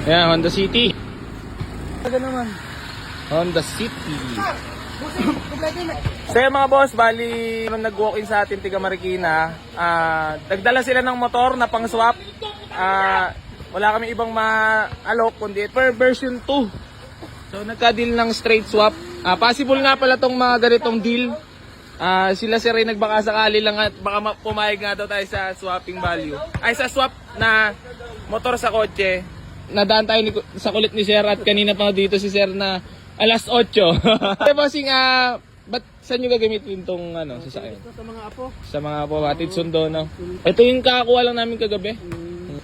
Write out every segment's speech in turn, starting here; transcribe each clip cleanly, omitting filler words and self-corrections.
Ayan, Honda City. Taga naman. Honda City. So yung mga boss, bali nung nag-walk-in sa atin tiga Marikina, nagdala sila ng motor na pang swap. Wala kami ibang ma-alok kundi per version 2. So nagka-deal ng straight swap. Possible nga pala tong mga ganitong deal. Sila sir ay nagbaka sakali lang at baka pumayag nga daw tayo sa swapping value. Ay sa swap na motor sa kotse. Nadaan tayo sa kulit ni sir at kanina pa dito si sir na alas 8. Hey bossing, ba't saan nyo gagamitin itong sasakyan? Sa mga apo. Sa mga apo, hatid sundo, no? Ito yung kakakuha lang namin kagabi.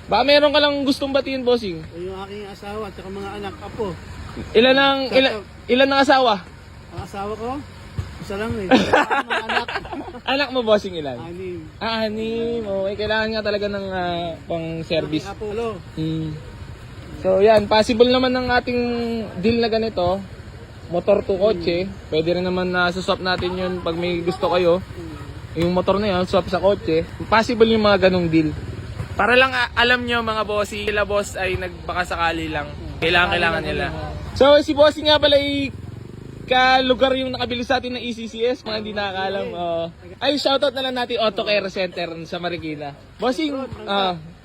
Baka meron ka lang gustong batiin, bossing? Yung aking asawa at mga anak, apo. Ilan ang asawa? Ang asawa ko, isa lang eh. Mga anak. Anak mo, bossing, ilan? 6. 6. Okay, kailangan nga talaga ng pang service. Apo, hello. So yan, possible naman ng ating deal na ganito. Motor to kotse. Pwede rin naman na swap natin yun pag may gusto kayo. Yung motor na yun, swap sa kotse. Possible yung mga ganong deal. Para lang alam nyo mga bossy, sila boss ay nagbakasakali lang. Kailangan nila. So si bossy nga pala ay kalugar yung nakabili sa atin ng ECCS. Mga hindi nakakalam. Ay, shoutout na lang natin Auto Care Center sa Marikina. Bossing,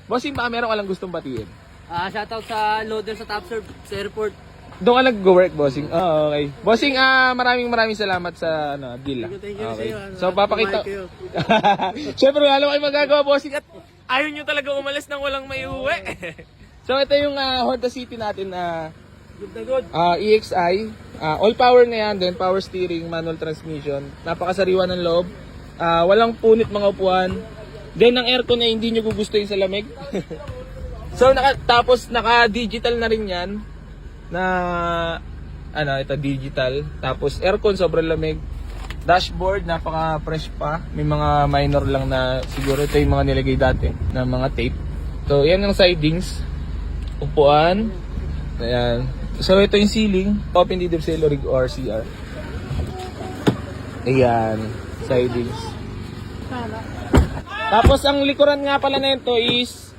baka meron ka lang gustong batiin. Shoutout sa loader sa Top Serve sa airport. Doon ka nag-work, bossing. Okay. Bossing, maraming salamat sa deal. Thank you Okay. sa iyo. So, papakita. Siyempre, wala kayo magagawa, bossing. At ayaw nyo talaga umalis nang walang may uwi. So, ito yung Honda City natin. Good na good. EXI. All power na yan. Then, power steering, manual transmission. Napakasariwa ng loob. Walang punit mga upuan. Then, ang aircon niya hindi nyo gugustuhin sa lamig. So, tapos naka-digital na rin yan. Na ito digital, tapos aircon sobrang lamig, dashboard napaka-fresh pa, may mga minor lang na siguro ito yung mga nilagay dati na mga tape. So yan yung sidings, upuan, ayan. So ito yung ceiling, open deep cello rig or CR. Ayan, sidings. Tapos ang likuran nga pala na ito is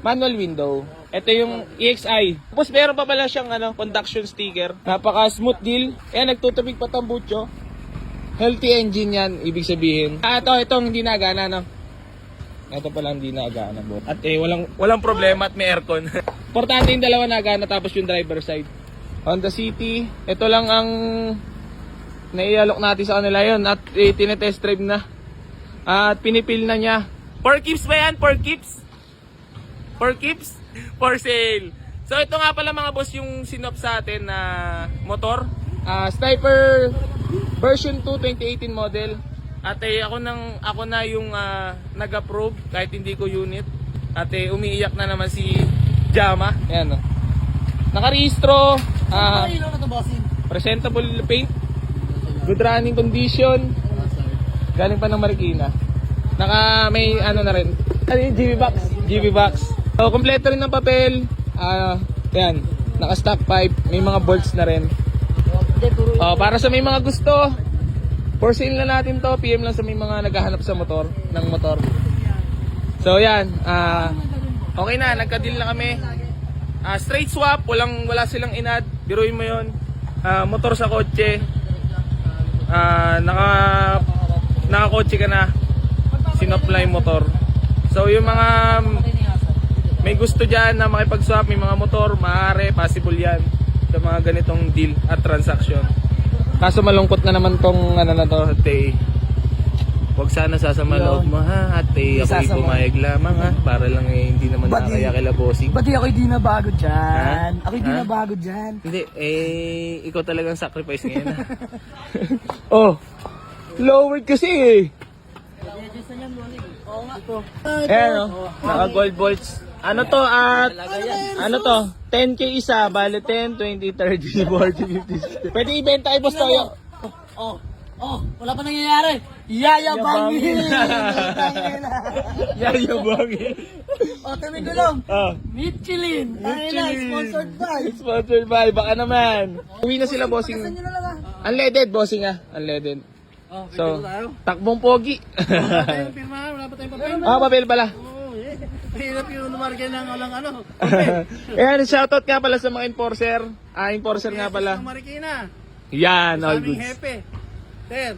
manual window. Ito yung EXI. Tapos meron pa pala siyang conduction sticker. Napaka smooth deal. Ayan, nagtutubig pa tambucho. Healthy engine yan, ibig sabihin. Itong hindi nagana, no? Ito pala hindi nagana, bro. At walang problema at may aircon. Importante yung dalawa nagana tapos yung driver side. Honda City. Ito lang ang naialok natin sa kanila yun. At tinetest drive na. At pinipil na niya. 4 keeps ba yan? 4 keeps? 4 keeps? For sale. So ito nga pala mga boss yung sinop sa atin na motor. Sniper version 2 2018 model. At ako na yung nag-approve kahit hindi ko unit. At umiiyak na naman si Jama. Ayan o. Nakarehistro. Presentable paint. Good running condition. Galing pa ng Marikina. May na rin. GB box. GB box. So, kompleto rin ng papel. Yan, naka-stock pipe, may mga bolts na rin. Para sa may mga gusto, for sale na natin to. PM lang sa may mga naghahanap sa motor, ng motor. So, yan. Okay na, nagka-deal na kami. Straight swap, wala silang inad. Biruin mo yun. Motor sa kotse. Naka-kotse ka na. Sinop lang yung motor. So, yung mga may gusto dyan na makipag-swap, may mga motor, maaari, possible yan sa mga ganitong deal at transaction. Kaso malungkot na naman tong na to, ate. Huwag sana sasama loob mo ha, ate. Ako'y pumayag lamang ha, para lang hindi naman nakakaya kila bossing. Ba't ako'y di nabago dyan? Ako'y di nabago dyan. Hindi, ikaw talagang sacrifice ngayon ha. Lowered kasi eh. Ayan naka gold bolts. Ano to 10k isa, bale 10, 20, 30, 40, 50. Pwede ibenta kay Boss Toyo. Wala pa nangyayari. Yayabangin. Yayabangin. Kami gulong. Michelin. Sponsored by. Baka naman. Uwi na sila, bossing. Unleaded, bossing unleaded. So, takbong pogi. Wala pa tayong pirma, wala pa tayong papel. Papel pala. Mahirap yung lumarga ng walang ano. Ayan, shoutout nga pala sa mga enforcer. Enforcer nga pala. Ng Marikina. Yan, Sa all aming goods. hepe. Sir.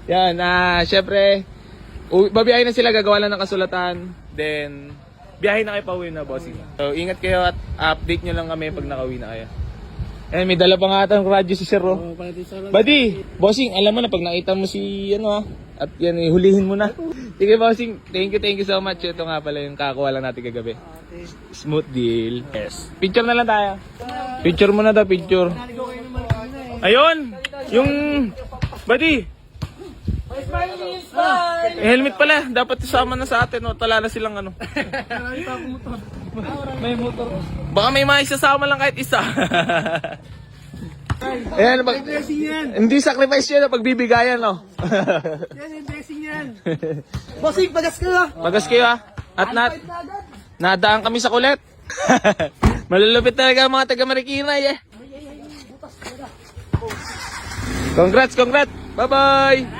Yan, syempre, babiyahin na sila, gagawa lang ng kasulatan. Then, biyahin na kayo pa uwi na, bossing. So, ingat kayo at update nyo lang kami pag nakauwi na kayo. Eh, may dala pa nga atang radyo si Sir, oh. Oh, pati sa Buddy, bossing, alam mo na pag nakita mo si, at yan, hulihin mo na. Sige, bossing, thank you so much. Ito nga pala yung kakuha lang natin kagabi. Smooth deal. Yes. Picture na lang tayo. Picture mo na daw, picture. Naligaw kayo ng Marikina eh. Ayun! Yung... Buddy! Helmet pala. Dapat isama na sa atin. O, tala na silang ano. Marami pa akong motor. May motor. Baka may maisasama lang kahit isa. Ayan, May blessing yan. hindi sacrifice yun. Pagbibigayan, no? Yan, yung blessing yan. Bossing, pagas ka na. Magas kayo, ha? At nadaan kami sa kulit. Malulupit talaga ang mga taga Marikina, eh. Congrats! Bye-bye!